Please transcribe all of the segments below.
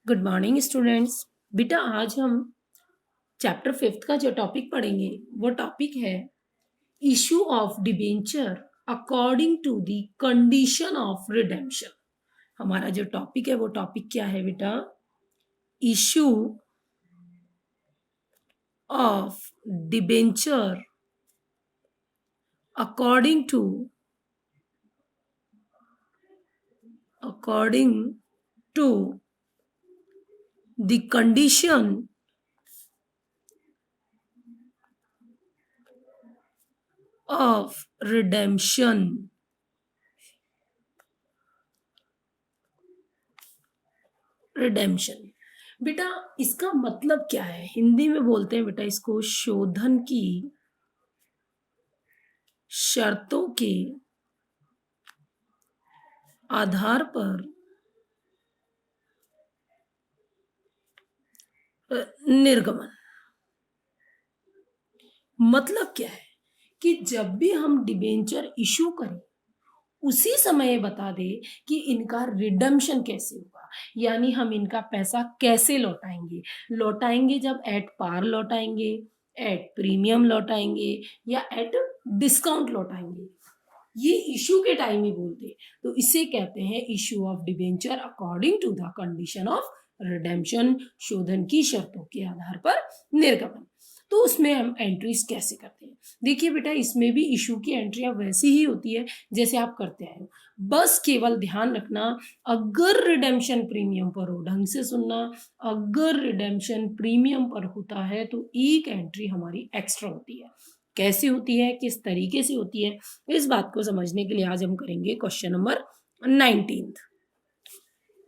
Good morning students. बेटा आज हम चैप्टर 5 का जो टॉपिक पढ़ेंगे वो टॉपिक है issue of debenture according to the condition of redemption. हमारा जो टॉपिक है वो टॉपिक क्या है बेटा? Issue of debenture according to the condition of redemption। बेटा इसका मतलब क्या है? हिंदी में बोलते हैं बेटा इसको शोधन की शर्तों के आधार पर निर्गमन। मतलब क्या है कि जब भी हम डिबेंचर इशू करें उसी समय बता दे कि इनका रिडम्पशन कैसे होगा, यानी हम इनका पैसा कैसे लौटाएंगे जब एट पार लौटाएंगे, एट प्रीमियम लौटाएंगे या एट डिस्काउंट लौटाएंगे। ये इशू के टाइम ही बोलते, तो इसे कहते हैं issue of debenture according to the condition of redemption, शोधन की शर्तों के आधार पर निर्गमन। तो उसमें हम एंट्रीज कैसे करते हैं? देखिए बेटा इसमें भी इशू की एंट्रियां वैसी ही होती है जैसे आप करते आए हो, बस केवल ध्यान रखना अगर रिडेम्पशन प्रीमियम पर हो, ढंग से सुनना, अगर रिडेम्पशन प्रीमियम पर होता है तो एक एंट्री हमारी एक्स्ट्रा होती है। कैसे होती है, किस तरीके से होती है, इस बात को समझने के लिए आज हम करेंगे क्वेश्चन नंबर 19।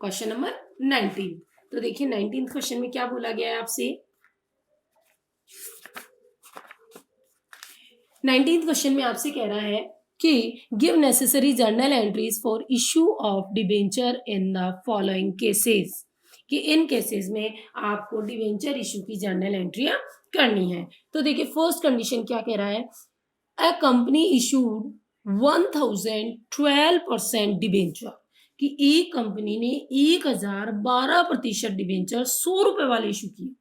Question number 19। तो देखिए 19 क्वेश्चन में क्या बोला गया है आपसे? 19th क्वेश्चन में आपसे कह रहा है कि give necessary journal entries for issue of debenture in the following cases, कि इन केसेस में आपको डिबेंचर इशू की जर्नल एंट्रियां करनी है। तो देखिए फर्स्ट कंडीशन क्या कह रहा है? अ कंपनी इशूड 1012% डिबेंचर, कि एक कंपनी ने 1012% डिबेंचर 100 रुपए वाले इशू किए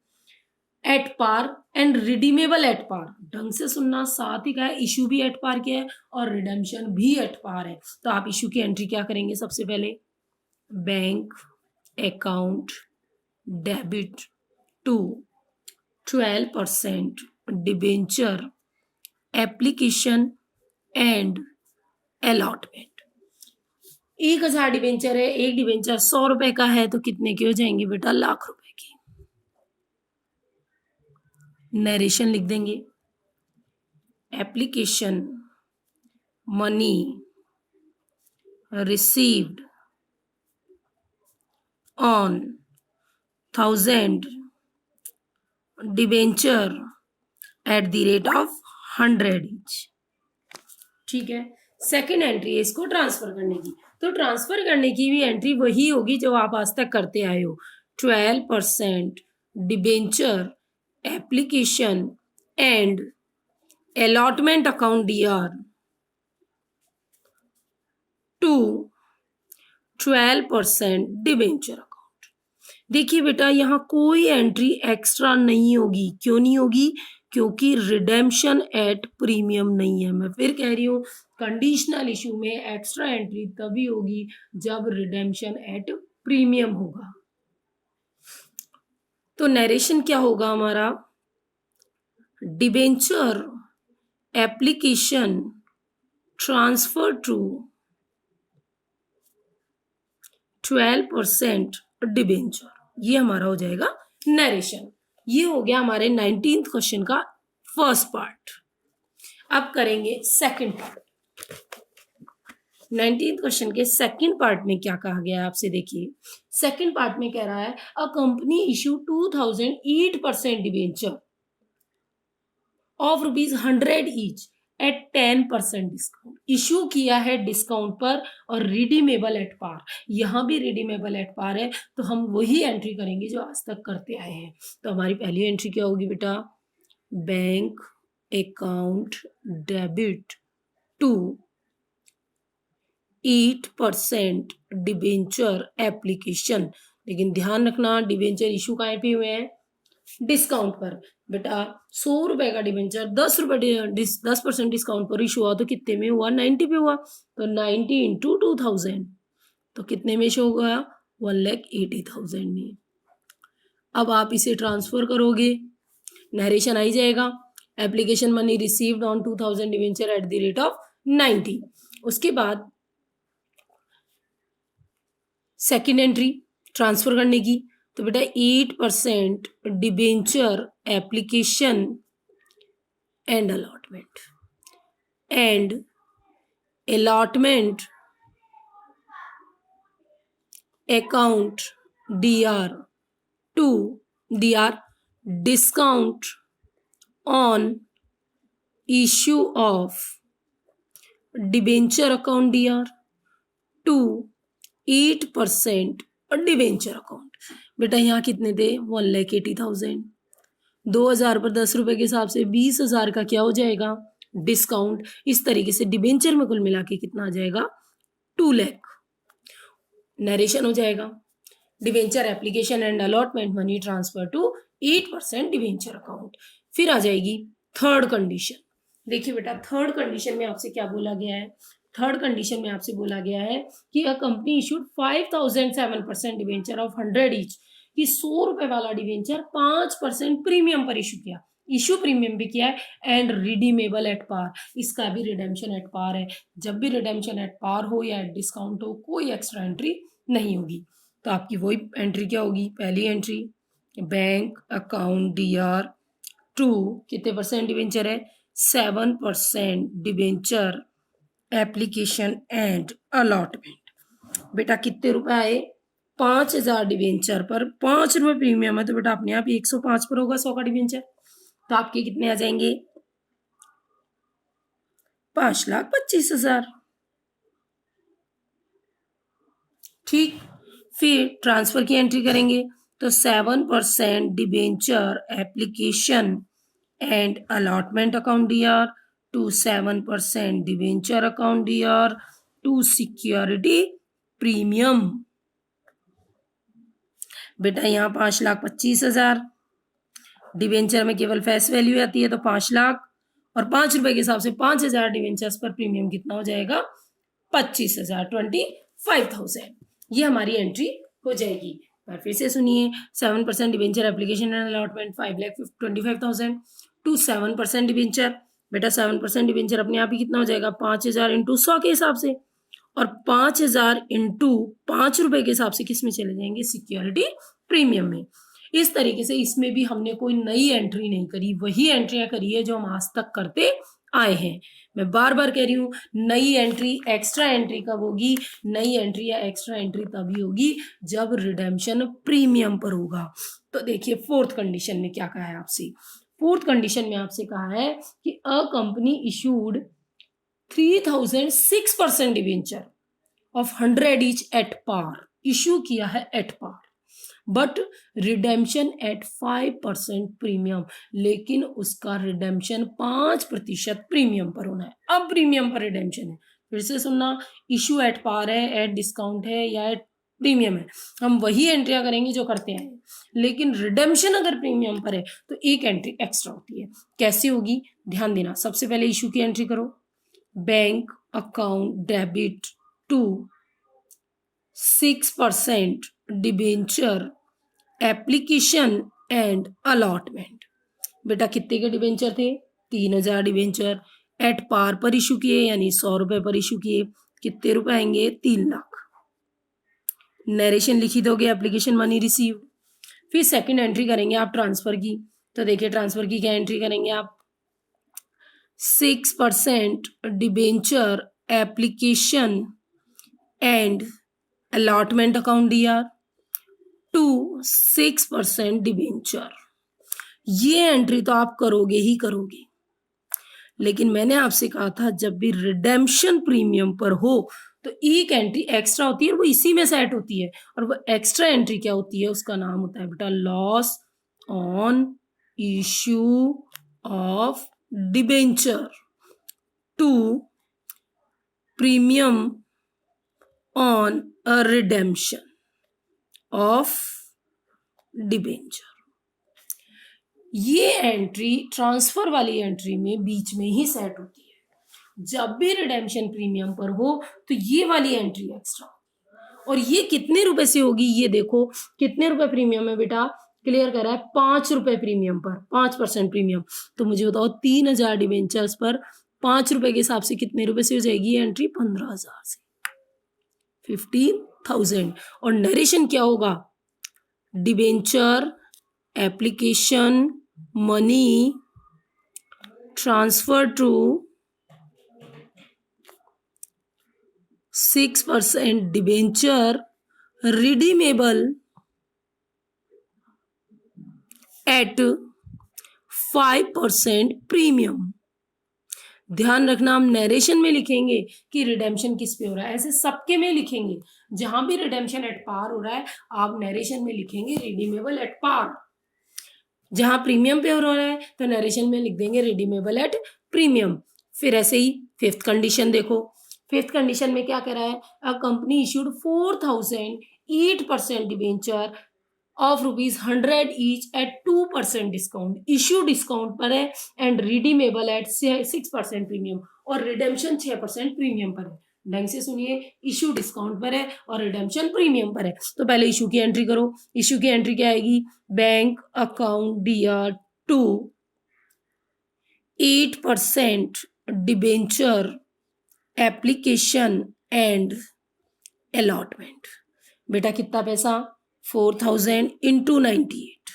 at par and redeemable at par. ढंग से सुनना, साथ ही कहा इशू भी एट पार किया है और रिडेम्पशन भी एट पार है। तो आप इशू की एंट्री क्या करेंगे? सबसे पहले bank account debit to 12% debenture application and allotment. 1000 debenture है, एक डिबेंचर 100 रुपए का है, तो कितने के हो जाएंगे बेटा? लाख रुपए की। नरेशन लिख देंगे, application money received on 1000 debenture at the rate of 100 each. ठीक है। सेकेंड एंट्री है इसको ट्रांसफर करने की, तो ट्रांसफर करने की भी एंट्री वही होगी जो आप आज तक करते आए हो। 12% debenture application and allotment account DR to 12% debenture account. देखिए बेटा यहाँ कोई एंट्री एक्स्ट्रा नहीं होगी। क्यों नहीं होगी? क्योंकि रिडेम्पशन एट प्रीमियम नहीं है। मैं फिर कह रही हूँ कंडीशनल इशू में एक्स्ट्रा एंट्री तभी होगी जब रिडेम्पशन एट प्रीमियम होगा। तो नरेशन क्या होगा हमारा? Debenture application transfer to 12% debenture, ये हमारा हो जाएगा नरेशन। ये हो गया हमारे 19th क्वेश्चन का फर्स्ट पार्ट। अब करेंगे सेकंड पार्ट। 19th क्वेश्चन के सेकंड पार्ट में क्या कहा गया है आपसे? देखिए सेकंड पार्ट में कह रहा है a company issue 2008% debenture of ₹100 each eight 10% discount. Issue किया है डिस्काउंट पर और रिडीमेबल एट पार। यहां भी रिडीमेबल एट पार है, तो हम वही एंट्री करेंगे जो आज तक करते आए हैं। तो हमारी पहली एंट्री क्या होगी बेटा? Bank account debit to 8% debenture application. लेकिन ध्यान रखना डिबेंचर इशू कहाँ पे हुए हैं, डिस्काउंट पर। बेटा 100 रुपए का डिबेंचर 10% डिस्काउंट पर इशू हुआ तो कितने में हुआ, 90 पे हुआ। तो 90 इंटू 2000 तो कितने में शो होगा, 1,80,000 में। अब आप इसे ट्रांसफर करोगे, नरेशन आ ही जाएगा, application money received on 2000 debenture at the rate of 90। उसके बाद सेकेंड एंट्री ट्रांसफर करने की, तो बेटा 8% debenture application and allotment account DR discount on issue of debenture account DR to 8% debenture account. बेटा यहाँ कितने थे, 1,80,000। 2,000 पर 10 रुपए के हिसाब से 20,000 का क्या हो जाएगा, डिस्काउंट। इस तरीके से डिबेंचर में कुल मिला के कितना आ जाएगा, 2 लाख। नरेशन हो जाएगा, debenture application and allotment money transfer to 8% debenture account. फिर आ जाएगी थर्ड कंडीशन। देखिए बेटा थर्ड कंडीशन में आपसे क्या बोला गया है, थर्ड कंडीशन में आपसे बोला गया है कि a company issued 5,007% debenture of 100 each, कि 100 रुपए वाला डिबेंचर 5% प्रीमियम पर इशू किया, इशू प्रीमियम भी किया है, एंड रिडीमेबल एट पार, इसका भी रिडेम्पशन एट पार है। जब भी रिडेम्पशन एट पार हो या एट डिस्काउंट हो, कोई एक्स्ट्रा एंट्री नहीं होगी। तो आपकी वही एंट्री क्या होगी, पहली entry bank account DR to कितने परसेंट डिबेंचर है, 7% डिबेंचर एप्लीकेशन एंड अलॉटमेंट। बेटा कितने रुपए आए, 5,000 डिबेंचर पर 5 रुपए प्रीमियम है, तो बेटा अपने आप 105 पर होगा 100 का डिबेंचर। तो आपके कितने आ जाएंगे, 5,25,000। ठीक, फिर ट्रांसफर की एंट्री करेंगे, तो 7% debenture application and allotment account DR to 7% debenture account DR to security premium. बेटा यहाँ 5,25,000, डिबेंचर में केवल फेस वैल्यू आती है तो 5 लाख, और 5 रुपए के हिसाब से 5,000 डिबेंचर्स पर प्रीमियम कितना हो जाएगा, 25,000, 25,000। ये हमारी एंट्री हो जाएगी। पर फिर से सुनिए, 7% debenture application and allotment 5,25,000 to 7% debenture. बेटा 7% डिबेंचर अपने आप ही कितना हो जाएगा, 5,000 इंटू 100 के हिसाब से, और 5,000 इंटू 5 रुपए के हिसाब से किस में चले जाएंगे, सिक्योरिटी प्रीमियम में। इस तरीके से इसमें भी हमने कोई नई एंट्री नहीं करी, वही एंट्रियां करी है जो हम आज तक करते आए हैं। मैं बार बार कह रही हूँ, नई एंट्री एक्स्ट्रा एंट्री कब होगी, नई एंट्री या एक्स्ट्रा एंट्री तभी होगी जब रिडेम्पशन प्रीमियम पर होगा। तो देखिए फोर्थ कंडीशन में क्या कहा है आपसे, फोर्थ कंडीशन में आपसे कहा है कि a company issued 3,006% debenture of 100 each at par, issue किया है at par, but redemption at 5% premium, लेकिन उसका रिडेम्पशन 5% प्रीमियम पर होना है। अब प्रीमियम पर रिडेम्पशन है, फिर से सुनना, इशू एट पार है, एट डिस्काउंट है या एट प्रीमियम है, हम वही एंट्रियां करेंगे जो करते हैं, लेकिन रिडेम्पशन अगर प्रीमियम पर है तो एक एंट्री एक्स्ट्रा होती है। कैसे होगी, ध्यान देना। सबसे पहले इशू की एंट्री करो, bank account debit to 6% debenture application and allotment. बेटा कितने के डिबेंचर थे, 3,000 डिबेंचर एट पार पर इशू किए, यानी 100 रुपए पर इशू किए, कितने रुपए आएंगे, 3 लाख। नरेशन लिखी दोगे, एप्लीकेशन मनी रिसीव। फिर सेकंड एंट्री करेंगे आप ट्रांसफर की, तो देखिए ट्रांसफर की क्या एंट्री करेंगे आप, 6% debenture application and allotment account DR to 6% debenture. ये एंट्री तो आप करोगे ही करोगे, लेकिन मैंने आपसे कहा था जब भी रिडेम्पशन प्रीमियम पर हो तो एक एंट्री एक्स्ट्रा होती है, वो इसी में सेट होती है, और वो एक्स्ट्रा एंट्री क्या होती है, उसका नाम होता है बेटा loss on issue of debenture to premium on a redemption. Of debenture. ये एंट्री ट्रांसफर वाली एंट्री में बीच में ही सेट होती है। जब भी रिडेम्पशन प्रीमियम पर हो तो ये वाली एंट्री एक्स्ट्रा होगी। और ये कितने रुपए से होगी, ये देखो कितने रुपए प्रीमियम है बेटा, क्लियर कर रहा है 5 रुपए प्रीमियम पर, 5% प्रीमियम। तो मुझे बताओ 3000 डिबेंचर्स पर 5 रुपए के हिसाब से कितने रुपए से हो जाएगी एंट्री, 15,000 से 15,000। और नरेशन क्या होगा, debenture application money transfer to 6% debenture redeemable at 5% premium. ध्यान रखना, हम नरेशन में लिखेंगे कि रिडेम्पशन किस पे हो रहा है, ऐसे सबके में लिखेंगे। जहां भी रिडेम्पशन एट पार हो रहा है आप नरेशन में लिखेंगे रिडीमेबल एट पार। जहां प्रीमियम पे हो रहा है तो नरेशन में लिख देंगे रिडीमेबल एट प्रीमियम। फिर ऐसे ही फिफ्थ कंडीशन देखो, फिफ्थ कंडीशन में क्या कह रहा है, a company issued 4,000 8% debenture of ₹100 each eight 2% discount. Issue discount पर है एंड रिडीमेबल एट 6% प्रीमियम, और रिडेम्पशन 6% प्रीमियम पर है। ढंग से सुनिए, इश्यू डिस्काउंट पर है और रिडेम्पशन प्रीमियम पर है। तो पहले इश्यू की एंट्री करो। इश्यू की एंट्री क्या आएगी, bank account DR to 8% debenture application and allotment. बेटा कितना पैसा, 4,000 इंटू 98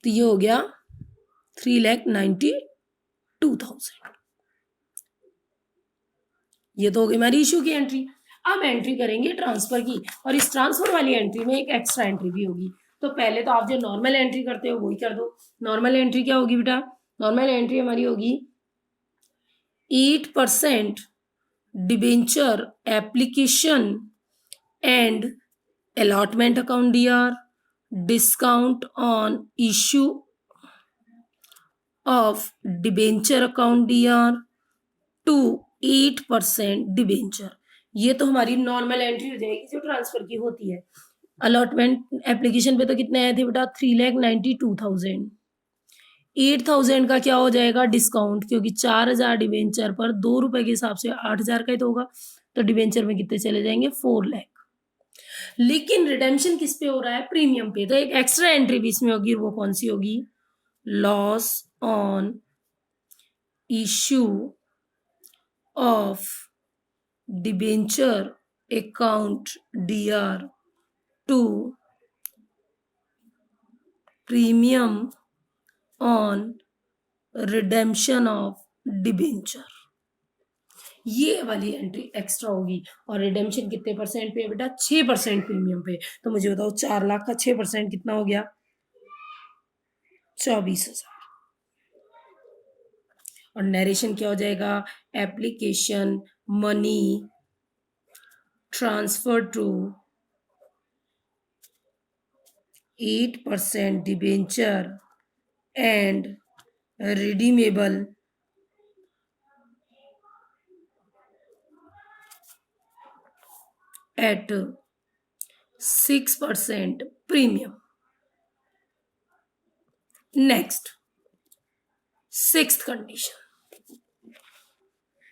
तो ये हो गया 3,92,000। ये तो हो गई हमारी इशू की एंट्री। अब एंट्री करेंगे ट्रांसफर की, और इस ट्रांसफर वाली एंट्री में एक एक्स्ट्रा एंट्री भी होगी। तो पहले तो आप जो नॉर्मल एंट्री करते हो वही कर दो। नॉर्मल एंट्री क्या होगी बेटा, नॉर्मल एंट्री हमारी होगी 8% debenture application and allotment account DR, discount on issue of debenture account DR to 8% debenture. ये तो हमारी नॉर्मल एंट्री हो जाएगी जो ट्रांसफर की होती है। अलॉटमेंट एप्लीकेशन पे तो कितने आए थे बेटा, 3,92,000। 8,000 का क्या हो जाएगा डिस्काउंट, क्योंकि 4,000 डिबेंचर पर 2 रुपए के हिसाब से 8,000 का ही तो होगा, तो डिबेंचर में कितने चले जाएंगे, 4 लाख। लेकिन रिडेम्पशन किस पे हो रहा है, प्रीमियम पे। तो एक एक्स्ट्रा एंट्री भी इसमें होगी, वो कौन सी होगी, loss on issue of debenture account DR to premium on redemption of debenture. ये वाली एंट्री एक्स्ट्रा होगी। और रिडेम्पशन कितने परसेंट पे है बेटा, 6% प्रीमियम पे। तो मुझे बताओ 4 लाख का 6% कितना हो गया, 24,000। और नरेशन क्या हो जाएगा, application money transfer to 8% debenture and redeemable at 6% premium. Next sixth condition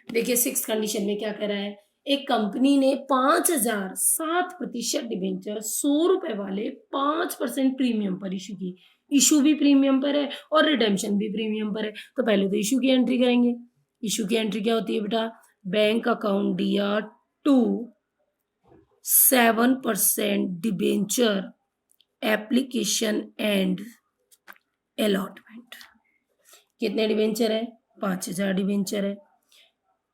देखिए, सिक्स्थ कंडीशन में क्या कह रहा है, एक कंपनी ने 5,000 7% डिबेंचर 100 रुपए वाले 5% प्रीमियम पर इशू की। इशू भी प्रीमियम पर है और रिडेम्पशन भी प्रीमियम पर है। तो पहले तो इशू की एंट्री करेंगे। इशू की एंट्री क्या होती है बेटा, bank account DR to 7% debenture application and allotment. कितने डिबेंचर है, 5,000 डिबेंचर है।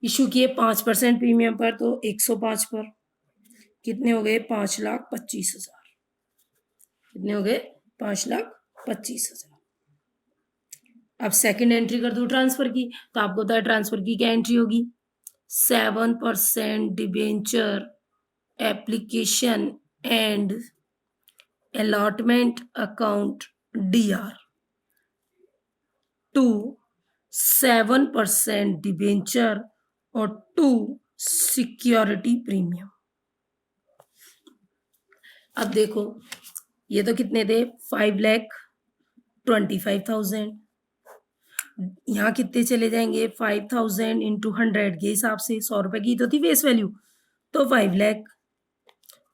इशू किए 5% प्रीमियम पर, तो 105 पर कितने हो गए, 5,25,000। कितने हो गए, 5,25,000। अब सेकंड एंट्री कर दो ट्रांसफर की, तो आपको पता है ट्रांसफर की क्या एंट्री होगी, 7% debenture application and allotment account DR to 7% debenture और 2 सिक्योरिटी प्रीमियम। अब देखो ये तो कितने थे 5,25,000, यहाँ कितने चले जाएंगे 5,000 इंटू 100 के हिसाब से 100 रुपए की तो थी फेस वैल्यू, तो 5 लाख,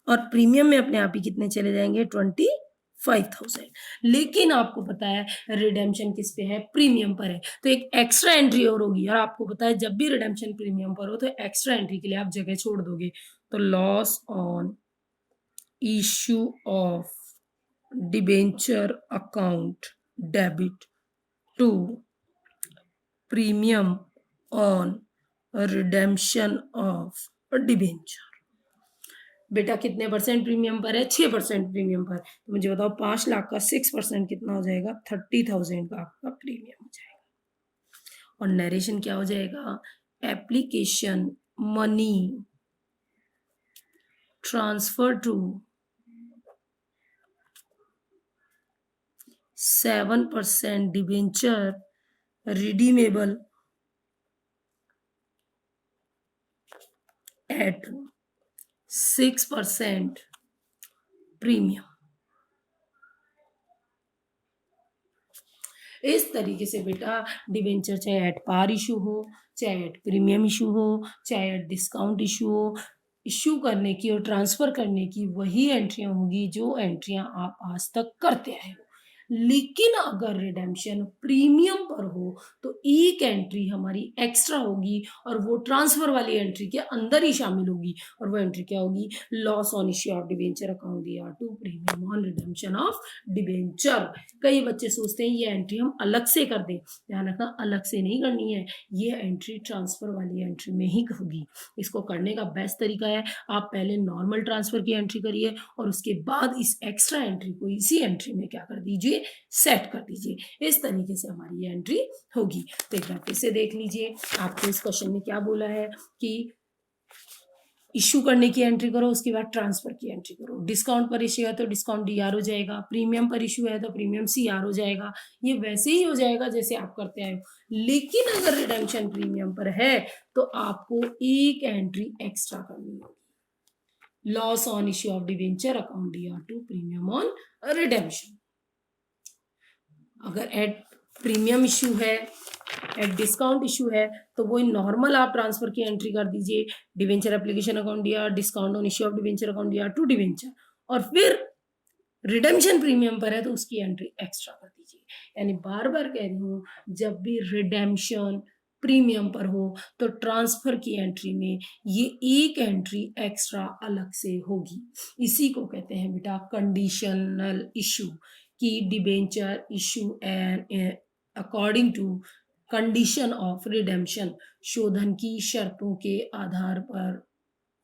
और प्रीमियम में अपने आप ही कितने चले जाएंगे 25,000। लेकिन आपको पता है रिडेम्पशन किस पे है, प्रीमियम पर है, तो एक एक्स्ट्रा एंट्री और होगी। और आपको पता है जब भी रिडेम्पशन प्रीमियम पर हो तो एक्स्ट्रा एंट्री के लिए आप जगह छोड़ दोगे, तो loss on issue of debenture account debit to premium on redemption of debenture. बेटा कितने परसेंट प्रीमियम पर है, 6% प्रीमियम पर, तो मुझे बताओ 5 लाख का 6% कितना हो जाएगा, 30,000 का आपका प्रीमियम हो जाएगा। और नरेशन क्या हो जाएगा, application money transfer to 7% debenture redeemable at 6% premium. इस तरीके से बेटा डिबेंचर चाहे एट पार इशू हो, चाहे एट प्रीमियम इशू हो, चाहे एट डिस्काउंट इशू हो, इशू करने की और ट्रांसफर करने की वही एंट्रियां होगी जो एंट्रियां आप आज तक करते आए हो। लेकिन अगर रिडेम्पशन प्रीमियम पर हो तो एक एंट्री हमारी एक्स्ट्रा होगी और वो ट्रांसफर वाली एंट्री के अंदर ही शामिल होगी, और वो एंट्री क्या होगी, loss on issue of debenture account दिया to premium on redemption of debenture. कई बच्चे सोचते हैं ये एंट्री हम अलग से कर दें, ध्यान रखना अलग से नहीं करनी है, ये एंट्री ट्रांसफर वाली एंट्री में ही होगी। इसको करने का बेस्ट तरीका है आप पहले नॉर्मल ट्रांसफर की एंट्री करिए और उसके बाद इस एक्स्ट्रा एंट्री को इसी एंट्री में क्या कर दीजिए, सेट कर दीजिए। इस तरीके से हमारी ये एंट्री होगी। तो एक बार फिर से देख लीजिए आपको इस क्वेश्चन में क्या बोला है कि इशू करने की एंट्री करो, उसके बाद ट्रांसफर की एंट्री करो। डिस्काउंट पर इशू है तो डिस्काउंट डीआर हो जाएगा, प्रीमियम पर इशू है तो प्रीमियम सीआर हो जाएगा। ये वैसे ही हो जाएगा जैसे आप करते आए हो। लेकिन अगर रिडेम्पशन प्रीमियम पर है तो आपको एक एंट्री एक्स्ट्रा करनी होगी, loss on issue of debenture account DR to premium on redemption. अगर एट प्रीमियम इशू है, एट डिस्काउंट इशू है, तो वो नॉर्मल आप ट्रांसफर की एंट्री कर दीजिए, डिवेंचर एप्लीकेशन अकाउंट दिया, discount on issue of debenture account दिया टू डिवेंचर, और फिर रिडेम्पशन प्रीमियम पर है तो उसकी एंट्री एक्स्ट्रा कर दीजिए। यानी बार बार कह रही हूँ जब भी रिडेम्पशन प्रीमियम पर हो तो ट्रांसफर की एंट्री में ये एक एंट्री एक्स्ट्रा अलग से होगी। इसी को कहते हैं बेटा कंडीशनल इशू, की debenture issue and according to condition of redemption, शोधन की शर्तों के आधार पर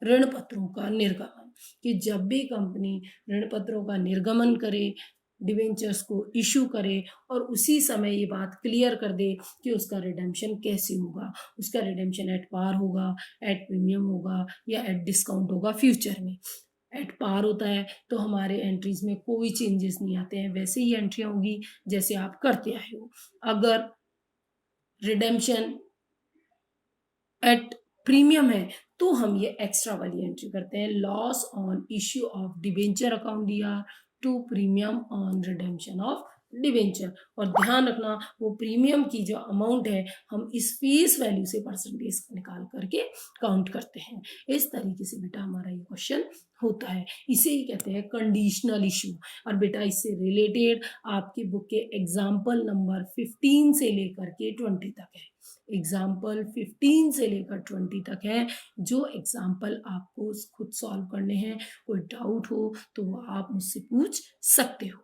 ऋण पत्रों का निर्गमन, कि जब भी कंपनी ऋण पत्रों का निर्गमन करे, डिवेंचर्स को इशू करे और उसी समय ये बात क्लियर कर दे कि उसका रिडेम्पशन कैसे होगा, उसका रिडेम्पशन एट पार होगा, एट प्रीमियम होगा या एट डिस्काउंट होगा फ्यूचर में। एट पार होता है तो हमारे एंट्रीज में कोई चेंजेस नहीं आते हैं, वैसे ही एंट्रियां होगी जैसे आप करते आए हो। अगर रिडेम्पशन एट प्रीमियम है तो हम ये एक्स्ट्रा वाली एंट्री करते हैं, loss on issue of debenture account DR to premium on redemption of debenture. और ध्यान रखना वो प्रीमियम की जो अमाउंट है हम इस फेस वैल्यू से परसेंटेज निकाल करके काउंट करते हैं। इस तरीके से बेटा हमारा ये क्वेश्चन होता है, इसे ही कहते हैं कंडीशनल इशू। और बेटा इससे रिलेटेड आपकी बुक के एग्जाम्पल नंबर 15 से लेकर के 20 तक है, एग्जाम्पल 15 से लेकर 20 तक है। जो एग्जाम्पल आपको खुद सॉल्व करने हैं, कोई डाउट हो तो वो आप मुझसे पूछ सकते हो।